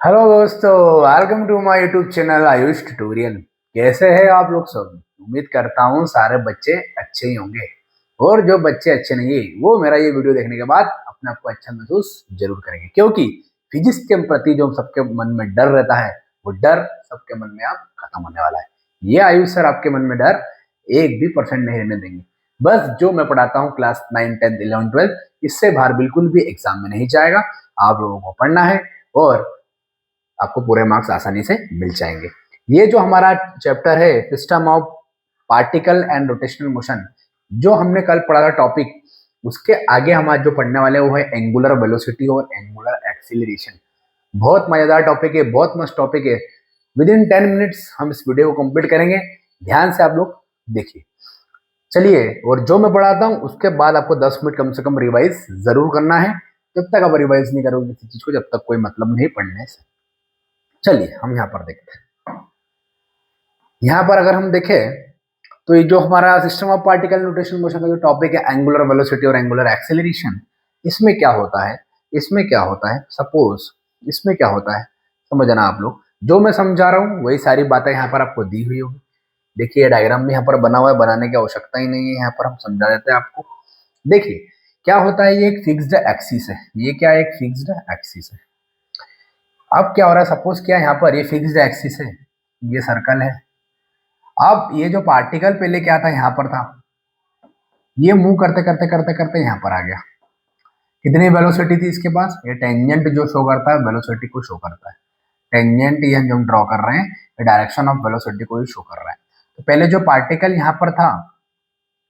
Hello दोस्तों, welcome to my YouTube channel Ayush tutorial. कैसे हैं आप लोग सब? उम्मीद करता हूँ सारे बच्चे अच्छे ही होंगे। और जो बच्चे अच्छे नहीं है वो मेरा ये वीडियो देखने के बाद अपने आप को अच्छा महसूस जरूर करेंगे, क्योंकि फिजिक्स के प्रति जो सबके मन में डर रहता है वो डर सबके मन में अब खत्म होने वाला है। ये आयुष सर आपके मन में डर 1% भी नहीं रहने देंगे। बस जो मैं पढ़ाता हूँ क्लास 9, 10, 11, 12, इससे बाहर बिल्कुल भी एग्जाम में नहीं जाएगा। आप लोगों को पढ़ना है और आपको पूरे मार्क्स आसानी से मिल जाएंगे। ये जो हमारा चैप्टर है system of particle and rotational motion, जो हमने कल पढ़ा था टॉपिक, उसके आगे हम आज जो पढ़ने वाले हैं वो है एंगुलर वेलोसिटी और एंगुलर एक्सीलरेशन। बहुत मजेदार टॉपिक है, बहुत मस्त टॉपिक है। विद इन 10 मिनट्स हम इस वीडियो को कंप्लीट करेंगे। ध्यान से आप लोग देखिए। चलिए, और जो मैं पढ़ाता हूँ उसके बाद आपको 10 मिनट कम से कम रिवाइज जरूर करना है। जब तक आप रिवाइज नहीं करोगे किसी चीज को, जब तक कोई मतलब नहीं पढ़ने से। चलिए हम यहाँ पर देखते हैं। यहाँ पर अगर हम देखें तो ये जो हमारा system of particle rotational motion का जो टॉपिक है एंगुलर वेलोसिटी और एंगुलर एक्सेलरेशन, इसमें क्या होता है? इसमें क्या होता है, सपोज इसमें क्या होता है समझना आप लोग। जो मैं समझा रहा हूँ वही सारी बातें यहाँ पर आपको दी हुई होगी। देखिए डायग्राम भी यहाँ पर बना हुआ है, बनाने की आवश्यकता ही नहीं है, यहाँ पर हम समझा देते हैं आपको। देखिए क्या होता है, ये एक फिक्स्ड एक्सिस है। ये क्या है? एक फिक्स्ड एक्सिस है। अब क्या हो रहा है, सपोज क्या यहाँ पर ये फिक्स्ड एक्सिस है, ये सर्कल है। अब ये जो पार्टिकल पहले क्या था, यहाँ पर था, ये मूव करते करते करते करते यहाँ पर आ गया। कितनी वेलोसिटी थी इसके पास? ये टेंजेंट जो शो करता है वेलोसिटी को शो करता है। टेंजेंट ये हम ड्रॉ कर रहे हैं, ये डायरेक्शन ऑफ वेलोसिटी को ही शो कर रहा है। तो पहले जो पार्टिकल यहाँ पर था,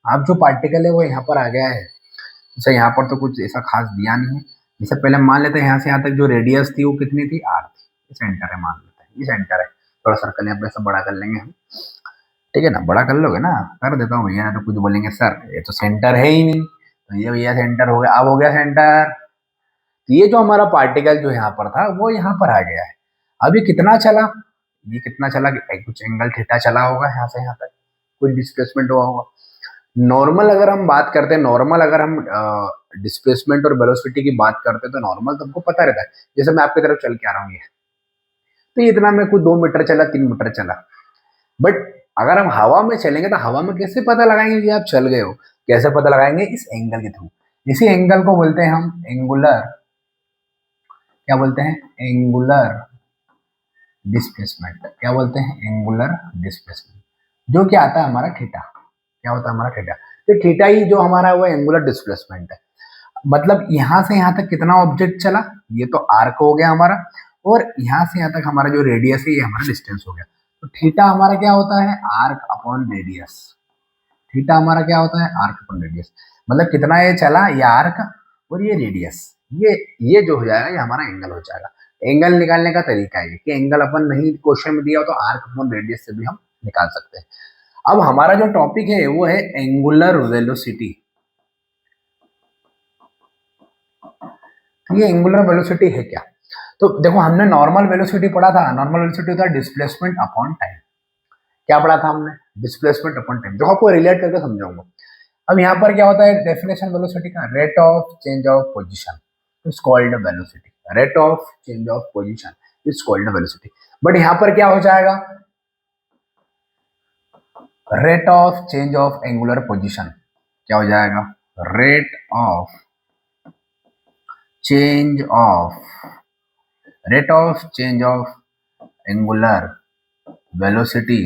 अब जो पार्टिकल है वो यहाँ पर आ गया है। जैसे यहाँ पर तो कुछ ऐसा खास दिया नहीं है। जैसे पहले मान लेते हैं यहाँ से यहाँ तक जो रेडियस थी वो कितनी थी? आर थी। ये सेंटर है, मान लेते हैं ये सेंटर है। थोड़ा सर्कल यहाँ पे सब बड़ा कर लेंगे हम, ठीक है ना? बड़ा कर लोगे ना? कर देता हूँ भैया, ना तो कुछ बोलेंगे सर ये तो सेंटर है ही नहीं। तो ये भैया सेंटर हो गया, अब हो गया सेंटर। तो ये जो हमारा पार्टिकल जो यहाँ पर था वो यहाँ पर आ गया है। अब ये कितना चला? ये कितना चला कि कुछ एंगल थीटा चला होगा यहाँ से यहाँ तक, कुछ डिस्प्लेसमेंट हुआ होगा। नॉर्मल अगर हम बात करते हैं, नॉर्मल अगर हम डिस्प्लेसमेंट और वेलोसिटी की बात करते हैं तो नॉर्मल तो हमको पता रहता है। जैसे मैं आपकी तरफ चल के आ रहा हूँ ये, तो ये इतना में कुछ 2 मीटर चला, 3 मीटर चला। बट अगर हम हवा में चलेंगे तो हवा में कैसे पता लगाएंगे कि आप चल गए हो? कैसे पता लगाएंगे? इस एंगल के थ्रू। इसी एंगल को बोलते हैं हम एंगुलर, क्या बोलते हैं? Angular displacement. क्या बोलते हैं? एंगुलर डिस्प्लेसमेंट, जो कि आता है हमारा थीटा। क्या होता है हमारा? थीटा। तो थीटा ही जो हमारा वो एंगुलर डिस्प्लेसमेंट है। मतलब यहां से यहां तक कितना ऑब्जेक्ट चला, ये तो आर्क हो गया हमारा, और यहां से यहां तक हमारा जो रेडियस है ये हमारा डिस्टेंस हो गया। तो थीटा हमारा क्या होता है? Arc upon radius. थीटा हमारा क्या होता है? Arc upon radius. मतलब कितना ये चला, ये आर्क और ये रेडियस, ये जो हो जाएगा ये हमारा एंगल हो जाएगा। एंगल निकालने का तरीका है कि एंगल अपन नहीं क्वेश्चन में दिया हो तो आर्क अपॉन रेडियस से भी हम निकाल सकते हैं। अब हमारा जो टॉपिक है वो है एंगुलर वेलोसिटी। ये एंगुलर वेलोसिटी है क्या? तो देखो हमने नॉर्मल वेलोसिटी पढ़ा था। नॉर्मल वेलोसिटी होता है डिस्प्लेसमेंट अपॉन टाइम। क्या पढ़ा था हमने? Displacement upon time. देखो आपको रिलेट करके समझाऊंगा। अब यहाँ पर क्या होता है डेफिनेशन वेलोसिटी का? Rate of change of position is called velocity. Rate of change of position is called velocity. But यहाँ पर क्या हो जाएगा? Rate of change of angular position क्या हो जाएगा? Rate of change of rate of change of angular velocity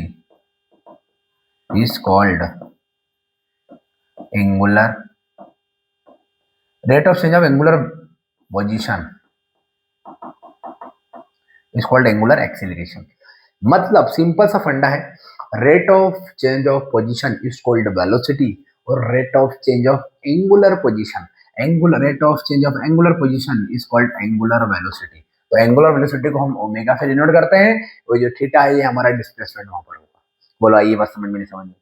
is called angular rate of change of angular position is called angular acceleration। मतलब simple सा फंडा है, rate of change of position is called velocity और rate of change of angular position, angular rate of change of angular position is called angular velocity. तो angular velocity को हम omega से denote करते हैं। वो जो थीटा है ये हमारा डिस्प्लेसमेंट वहां पर होगा। बोलो आइए बस समझ में नहीं समझ में?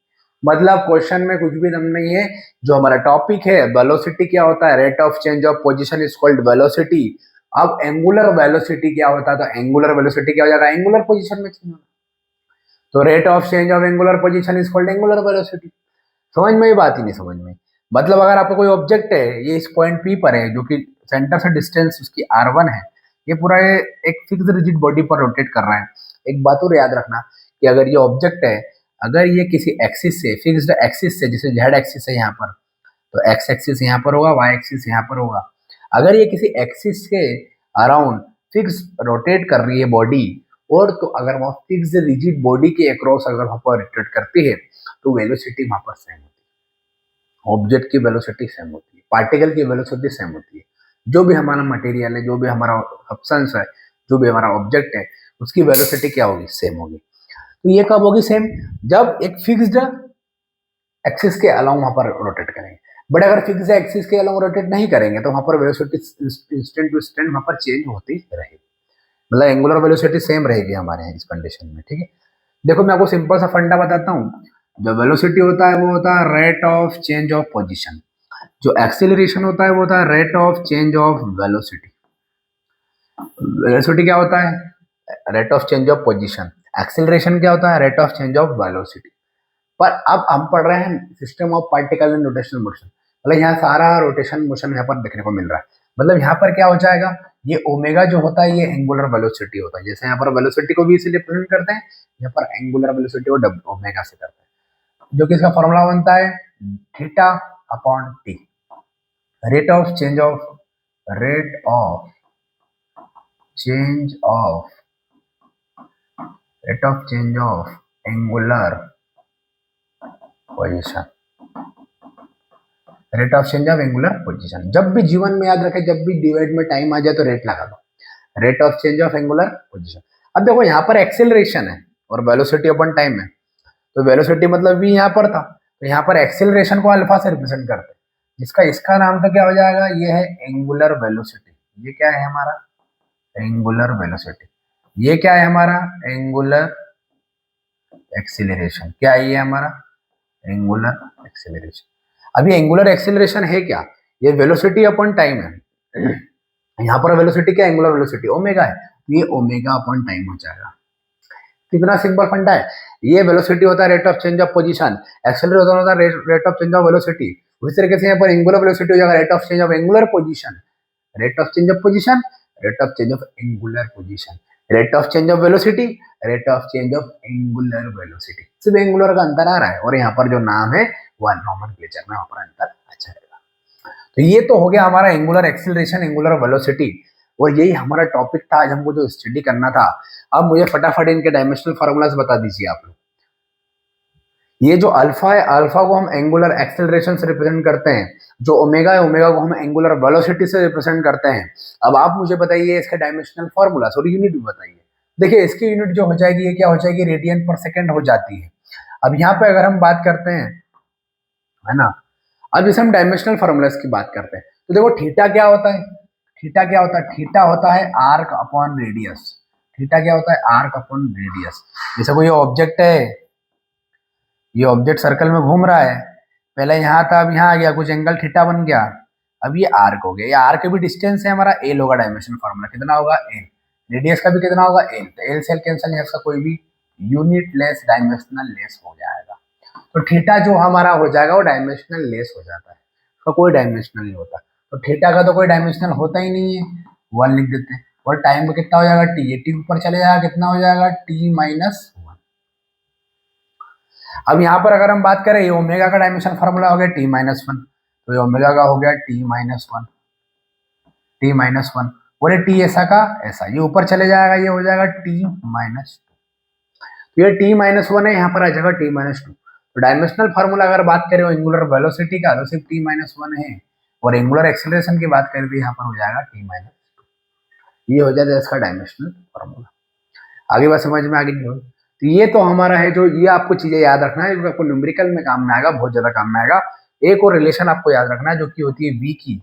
मतलब क्वेश्चन में कुछ भी दम नहीं है। जो हमारा टॉपिक है वेलोसिटी क्या होता है? Rate of change of position is called velocity. अब एंगुलर वेलोसिटी क्या होता है? तो एंगुलर वेलोसिटी क्या हो जाएगा? एंगुलर पोजीशन में चेंज होना। तो rate of change of angular position is called angular velocity. समझ में? ये बात ही नहीं समझ में। मतलब अगर आपका कोई ऑब्जेक्ट है, ये इस पॉइंट पी पर है, जो कि सेंटर से डिस्टेंस उसकी r1 है, ये पूरा एक फिक्स रिजिड बॉडी पर रोटेट कर रहा है। एक बात और याद रखना कि अगर ये ऑब्जेक्ट है, अगर ये किसी एक्सिस से, फिक्स्ड एक्सिस से, जैसे जेड एक्सिस है यहाँ पर, तो एक्स एक्सिस यहाँ पर होगा, वाई एक्सिस यहाँ पर होगा। अगर ये किसी एक्सिस के अराउंड फिक्स रोटेट कर रही है बॉडी, और तो अगर वह फिक्स रिजिड बॉडी के अक्रॉस अगर वहां पर रोटेट करती है तो वेलोसिटी वहां पर सेम होती है। ऑब्जेक्ट की वेलोसिटी सेम होती है, पार्टिकल की वेलोसिटी सेम होती है। जो भी हमारा मटेरियल है, जो भी हमारा सब्सटेंस है, जो भी हमारा ऑब्जेक्ट है, उसकी वेलोसिटी क्या होगी? सेम होगी। तो ये कब होगी सेम? जब एक फिक्स्ड एक्सिस के अलाउंग वहां पर रोटेट करेंगे। बट अगर फिक्स्ड एक्सिस के अलाउंग रोटेट नहीं करेंगे तो वहां पर वेलोसिटी इंस्टेंट टू इंस्टेंट वहां पर चेंज होती रहेगी, मतलब एंगुलर वेलोसिटी सेम रहेगी हमारे यहाँ इस कंडीशन में। ठीक है, देखो मैं आपको सिंपल सा फंडा बताता हूँ। जो वेलोसिटी होता है वो होता है rate of change of position, जो एक्सीलरेशन होता है वो होता है rate of change of velocity. Velocity क्या होता है? Rate of change of position. Acceleration क्या होता है? Rate of change of velocity. पर अब हम पढ़ रहे हैं system of particle and rotational motion, मतलब यहाँ सारा रोटेशन मोशन यहाँ पर देखने को मिल रहा है। मतलब यहाँ पर क्या हो जाएगा, ये ओमेगा जो होता है ये एंगुलर वेलोसिटी होता है। जैसे यहाँ पर वेलोसिटी को v से रिप्रेजेंट करते हैं, यहाँ पर एंगुलर वेलोसिटी को ओमेगा से करते हैं, जो कि इसका फॉर्मूला बनता है theta upon T. Rate of change of angular position, rate of change of angular position. जब भी जीवन में याद रखें, जब भी डिवाइड में टाइम आ जाए तो रेट लगा दो, rate of change of angular position. अब देखो यहाँ पर एक्सेलरेशन है और वेलोसिटी अपन टाइम है, तो वेलोसिटी मतलब v यहाँ पर था, तो यहाँ पर एक्सेलरेशन को अल्फा से रिप्रेजेंट करते हैं, जिसका इसका नाम तो क्या हो जाएगा, ये है एंगुलर वेलोसिटी। ये क्या है हमारा? Angular velocity. ये क्या है हमारा? Angular acceleration. क्या है ये हमारा? Angular acceleration. अभी एंगुलर एक्सेलरेशन है क्या? ये वेलोसिटी अपॉन टाइम है। यहाँ पर वेलोसिटी क्या? एंगुलर वेलोसिटी ओमेगा है, ये ओमेगा अपॉन टाइम हो जाएगा। कितना सिंपल फंडा है। ये वेलोसिटी होता है rate of change of position, acceleration होता है rate of change of velocity. उसी तरीके से यहाँ पर एंगुलर वेलोसिटी हो जाएगा rate of change of angular position, rate of change of position, rate of change of angular position, rate of change of velocity, rate of change of angular velocity. सिर्फ angular का अंतर आ रहा है, और यहाँ पर जो नाम है वो नॉमेनक्लेचर में वहां पर अंतर अच्छा रहेगा। तो ये तो हो गया हमारा एंगुलर एक्सेलरेशन, एंगुलर वेलोसिटी, और यही हमारा टॉपिक था आज हमको जो स्टडी करना था। अब मुझे फटाफट इनके डायमेंशनल फार्मूलाज बता दीजिए आप लोग। ये जो अल्फा है, अल्फा को हम एंगुलर एक्सेलरेशन से रिप्रेजेंट करते हैं, जो ओमेगा है, ओमेगा को हम एंगुलर वेलोसिटी से रिप्रेजेंट करते हैं। अब आप मुझे बताइए इसके डायमेंशनल फार्मूलाज और यूनिट भी बताइए। देखिए इसकी यूनिट जो हो जाएगी, ये क्या हो जाएगी, रेडियन पर सेकेंड हो जाती है। अब यहाँ पे अगर हम बात करते हैं, है ना, अब जैसे हम डायमेंशनल फार्मूलाज की बात करते हैं, तो देखो थीटा क्या होता है? थीटा क्या होता है? थीटा होता है आर्क अपॉन रेडियस। थीटा क्या होता है? Arc upon radius. जैसे कोई ऑब्जेक्ट है, ये ऑब्जेक्ट सर्कल में घूम रहा है, पहले यहाँ था, अब यहाँ आ गया, कुछ एंगल थीटा बन गया, अब ये आर्क हो गया। ये आर्क भी डिस्टेंस है हमारा, एल होगा। डायमेंशन फार्मूला कितना होगा? एल। रेडियस का भी कितना होगा? एल। तो एल से एल कैंसिल, इसका कोई भी यूनिट लेस डायमेंशनल लेस हो जाएगा। तो थीटा जो हमारा हो जाएगा वो डायमेंशनल लेस हो जाता है, उसका कोई डायमेंशनल नहीं होता। तो थीटा का तो कोई डायमेंशनल होता ही नहीं है, 1 लिख देते हैं। और टाइम में कितना हो जाएगा? टी। ये टी ऊपर चले जाएगा, कितना हो जाएगा? T minus 1। अब यहाँ पर अगर हम बात करें, ये ओमेगा का डायमेंशन फार्मूला हो गया टी माइनस 1, तो ये ओमेगा का हो गया टी माइनस 1, टी माइनस 1। और ये टी ऐसा का ऐसा, ये ऊपर चले जाएगा, ये हो जाएगा टी माइनस 2। तो ये टी माइनस 1 है, यहाँ पर आ जाएगा टी माइनस 2। तो डायमेंशनल फार्मूला अगर बात करें एंगुलर वेलोसिटी का, तो सिर्फ टी माइनस 1 है, और एंगुलर एक्सेलरेशन की बात करें तो यहाँ पर हो जाएगा टी माइनस 2। ये हो जाएगा इसका डायमेंशनल फार्मूला। आगे बात समझ में आ गई हो? तो ये तो हमारा है, जो ये आपको चीजें याद रखना है, जो आपको न्यूमेरिकल में काम में आएगा, बहुत ज्यादा काम में आएगा। एक और रिलेशन आपको याद रखना है, जो कि होती है वी की।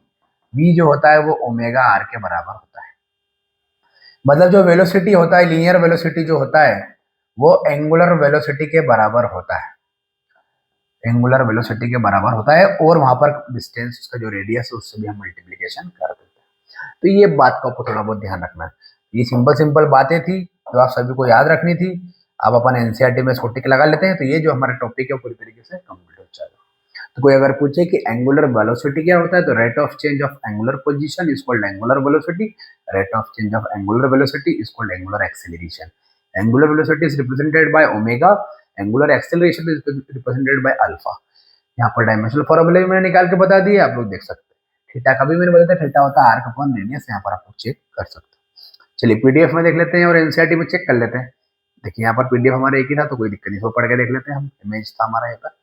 वी जो होता है वो ओमेगा आर के बराबर होता है। मतलब जो वेलोसिटी होता है, लीनियर वेलोसिटी जो होता है, वो एंगुलर वेलोसिटी के बराबर होता है, एंगुलर वेलोसिटी के बराबर होता है। और वहां पर डिस्टेंस, उसका जो रेडियस है, उससे भी हम मल्टीप्लीकेशन कर देते हैं। तो ये बात का आपको थोड़ा बहुत ध्यान रखना है। ये सिंपल सिंपल बातें थी जो आप सभी को याद रखनी थी। अब अपन एनसीईआरटी में इसको टिक लगा लेते हैं, तो ये जो हमारा टॉपिक है पूरी तरीके से कंप्लीट हो जाएगा। तो कोई अगर पूछे कि एंगुलर वेलोसिटी क्या होता है, तो rate of change of angular position is called angular velocity, rate of change of angular velocity is called angular acceleration. Angular velocity is represented by omega, angular acceleration is represented by alpha. यहाँ पर dimensional फॉर्मूले मैंने निकाल के बता दिए, आप लोग देख सकते हैं। थीटा का भी मैंने बताया, थीटा होता है आर्क अपॉन रेडियस, यहाँ पर आप लोग चेक कर सकते हैं। चलिए पीडीएफ में देख लेते हैं और एनसीईआरटी में चेक कर लेते हैं। देखिए यहाँ पर पीडीएफ हमारा एक ही था, तो कोई दिक्कत नहीं, इसको पढ़ के देख लेते हैं हम। इमेज था हमारा यहाँ पर,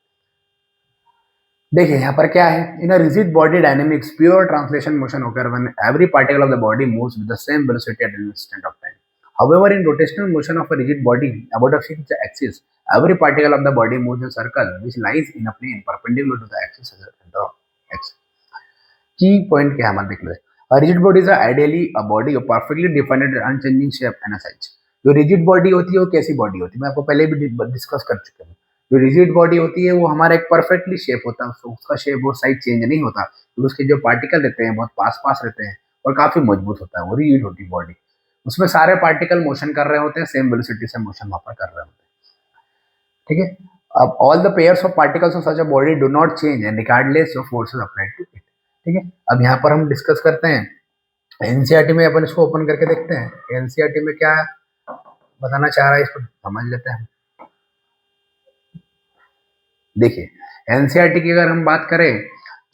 देखिए यहाँ पर क्या है, in a rigid body dynamics pure translation motion occur when every particle of the body moves with the same velocity at an instant of time. However, in rotational motion of a rigid body about a fixed axis, every particle of the body moves in a circle which lies in a plane perpendicular to the axis at the center of x. की point क्या है हमारे देख लो, a rigid body is ideally a body of perfectly defined and unchanging shape and size. जो rigid body होती है वो कैसी बॉडी होती है, मैं आपको पहले भी डिस्कस कर चुका हूँ। जो रिजिड बॉडी होती है वो हमारा एक परफेक्टली शेप होता है, उसका शेप वो साइज चेंज नहीं होता, तो उसके जो पार्टिकल रहते हैं बहुत पास पास रहते हैं और काफी मजबूत होता है, वो रिजिड होती है बॉडी। उसमें सारे पार्टिकल मोशन कर रहे होते हैं, सेम वेलोसिटी से मोशन वहां पर कर रहे होते हैं, ठीक है। अब all the pairs of particles of such a body do not change and regardless of forces applied to it, ठीक है। अब यहाँ पर हम डिस्कस करते हैं एनसीईआरटी में, अपन इसको ओपन करके देखते हैं एनसीईआरटी में क्या बताना चाह रहा है, इसको समझ लेते हैं। देखिए एनसीईआरटी की अगर हम बात करें,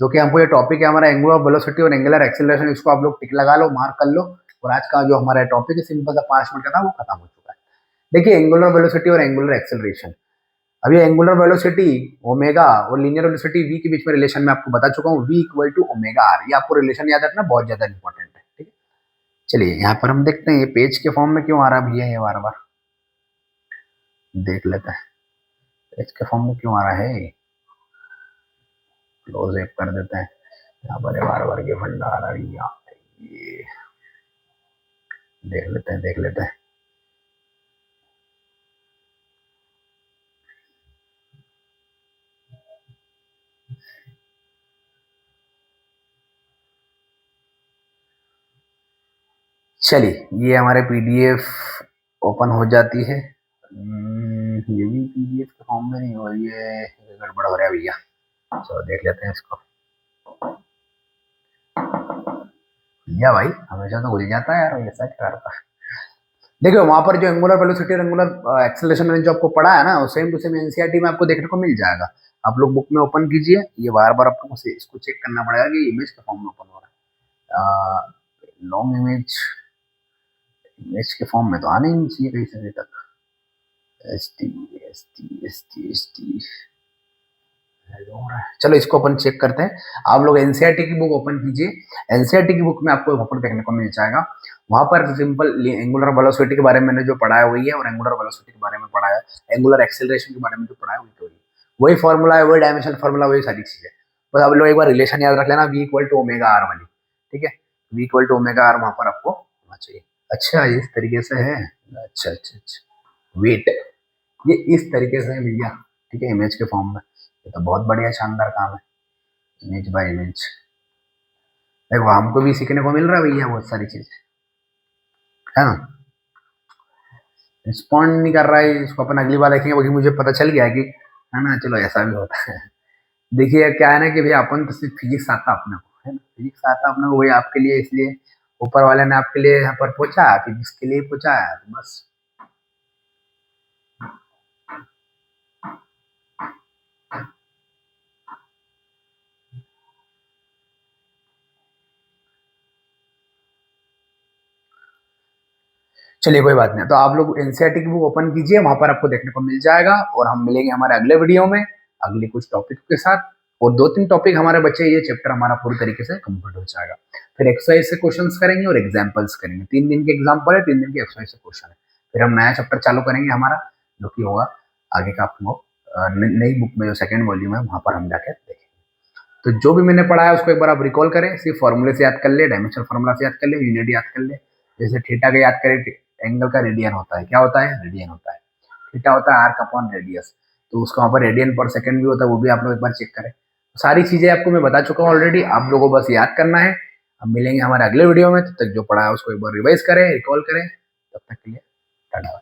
जो कि हमको ये टॉपिक है हमारा एंगुलर वेलोसिटी और एंगुलर एक्सेलरेशन, इसको आप लोग टिक लगा लो, मार्क कर लो। और आज का जो हमारा टॉपिक है सिंपल सा 5 मिनट का था, वो खत्म हो चुका है। देखिए एंगुलर वेलोसिटी और एंगुलर एक्सेलरेशन, अभी एंगुलर वेलोसिटी ओमेगा और लीनियर वेलोसिटी वी के बीच में रिलेशन में आपको बता चुका हूँ, v equal to omega r. ये आपको रिलेशन याद रखना, बहुत ज्यादा इंपॉर्टेंट है, ठीक है। चलिए यहाँ पर हम देखते हैं ये पेज के फॉर्म में क्यों आ रहा भैया, ये बार बार देख लेते हैं पेज के फॉर्म में क्यों आ रहा है, क्लोज एप कर देते हैं। यहाँ पर बार बार के भंडार आ रही है, ये देख लेते हैं, देख लेते हैं। चलिए ये हमारे पीडीएफ ओपन हो जाती है, ये भी पीडीएफ के फॉर्म में नहीं हो रही है, गड़बड़ हो रहा है भैया। चलो देख लेते हैं इसको। भैया भाई हमेशा तो भूल जाता है यार, ऐसा क्या करता है। देखो वहां पर जो एंगुलर वेलोसिटी और एंगुलर एक्सेलरेशन मैंने जो आपको पढ़ा है ना, सेम टू सेम एनसीईआरटी में आपको देखने को मिल जाएगा। आप लोग बुक में ओपन कीजिए, ये बार बार आपको इसको चेक करना पड़ेगा कि इमेज के फॉर्म में ओपन हो रहा है। लॉन्ग इमेज, इमेज के फॉर्म में तो आने ही नहीं चाहिए कहीं से तक। S T S T S T S T, चलो इसको अपन चेक करते हैं। आप लोग एनसीईआरटी की बुक ओपन कीजिए, एनसीईआरटी की बुक में आपको वहां पर देखने को मिल जाएगा। वहां पर सिंपल एंगुलर वेलोसिटी के बारे में मैंने जो पढ़ाया वही है, और एंगुलर वेलोसिटी के बारे में पढ़ाया, एंगुलर एक्सेलरेशन के बारे में जो पढ़ाया वही फॉर्मूला है, वही डायमेंशनल फॉर्मूला, वही सारी चीजें। बस आप लोग एक बार रिलेशन याद रख लेना, v equal to omega r वाली, ठीक है। V equal to omega r वहां पर आपको होना चाहिए। अच्छा इस तरीके से है, अच्छा अच्छा अच्छा, वेट ये इस तरीके से है भैया, ठीक है, इमेज के फॉर्म में। ये तो बहुत बढ़िया शानदार काम है, इमेज बाय इमेज। देखो हमको भी सीखने को मिल रहा है भैया बहुत सारी चीजें, है ना। रिस्पॉन्ड नहीं कर रहा है, इसको अपन अगली बार देखेंगे, क्योंकि मुझे पता चल गया है कि, है ना। चलो ऐसा भी होता है। देखिए क्या है ना कि भैया अपन तो सिर्फ फिजिक्स आता अपने को, है ना, फिजिक्स आता अपने को, वही आपके लिए, इसलिए ऊपर वाले ने आपके लिए यहाँ पर पूछा, फिजिक्स के लिए पूछा है, तो बस। चलिए कोई बात नहीं, तो आप लोग एनसीईआरटी की बुक ओपन कीजिए, वहां पर आपको देखने को मिल जाएगा। और हम मिलेंगे हमारे अगले वीडियो में अगली कुछ टॉपिक के साथ, और 2-3 टॉपिक हमारे बच्चे, ये चैप्टर हमारा पूरी तरीके से कंप्लीट हो जाएगा। फिर एक्सरसाइज से क्वेश्चंस करेंगे और एग्जांपल्स करेंगे। 3 दिन के एग्जाम्पल है, 3 दिन के एक्सरसाइज से क्वेश्चन है। फिर हम नया चैप्टर चालू करेंगे हमारा, जो कि होगा आगे का आपको नई बुक में जो सेकेंड वॉल्यूम है वहां पर हम जाके देखेंगे। तो जो भी मैंने पढ़ा है उसको एक बार आप रिकॉल करें, सिर्फ फॉर्मूले से याद कर ले, डायमेंशनल फॉर्मूला से याद कर ले, यूनिट याद कर ले। जैसे थीटा का याद करें, एंगल का रेडियन होता है, क्या होता है, रेडियन होता है। थीटा होता है आर्क अपॉन रेडियस, तो उसका वहां पर रेडियन पर सेकंड भी होता है, वो भी आप लोग एक बार चेक करें। सारी चीजें आपको मैं बता चुका हूँ ऑलरेडी, आप लोगों को बस याद करना है। हम मिलेंगे हमारे अगले वीडियो में, तब तक जो पढ़ा है उसको एक बार रिवाइज करें, रिकॉल करें। तब तक के लिए टाटा।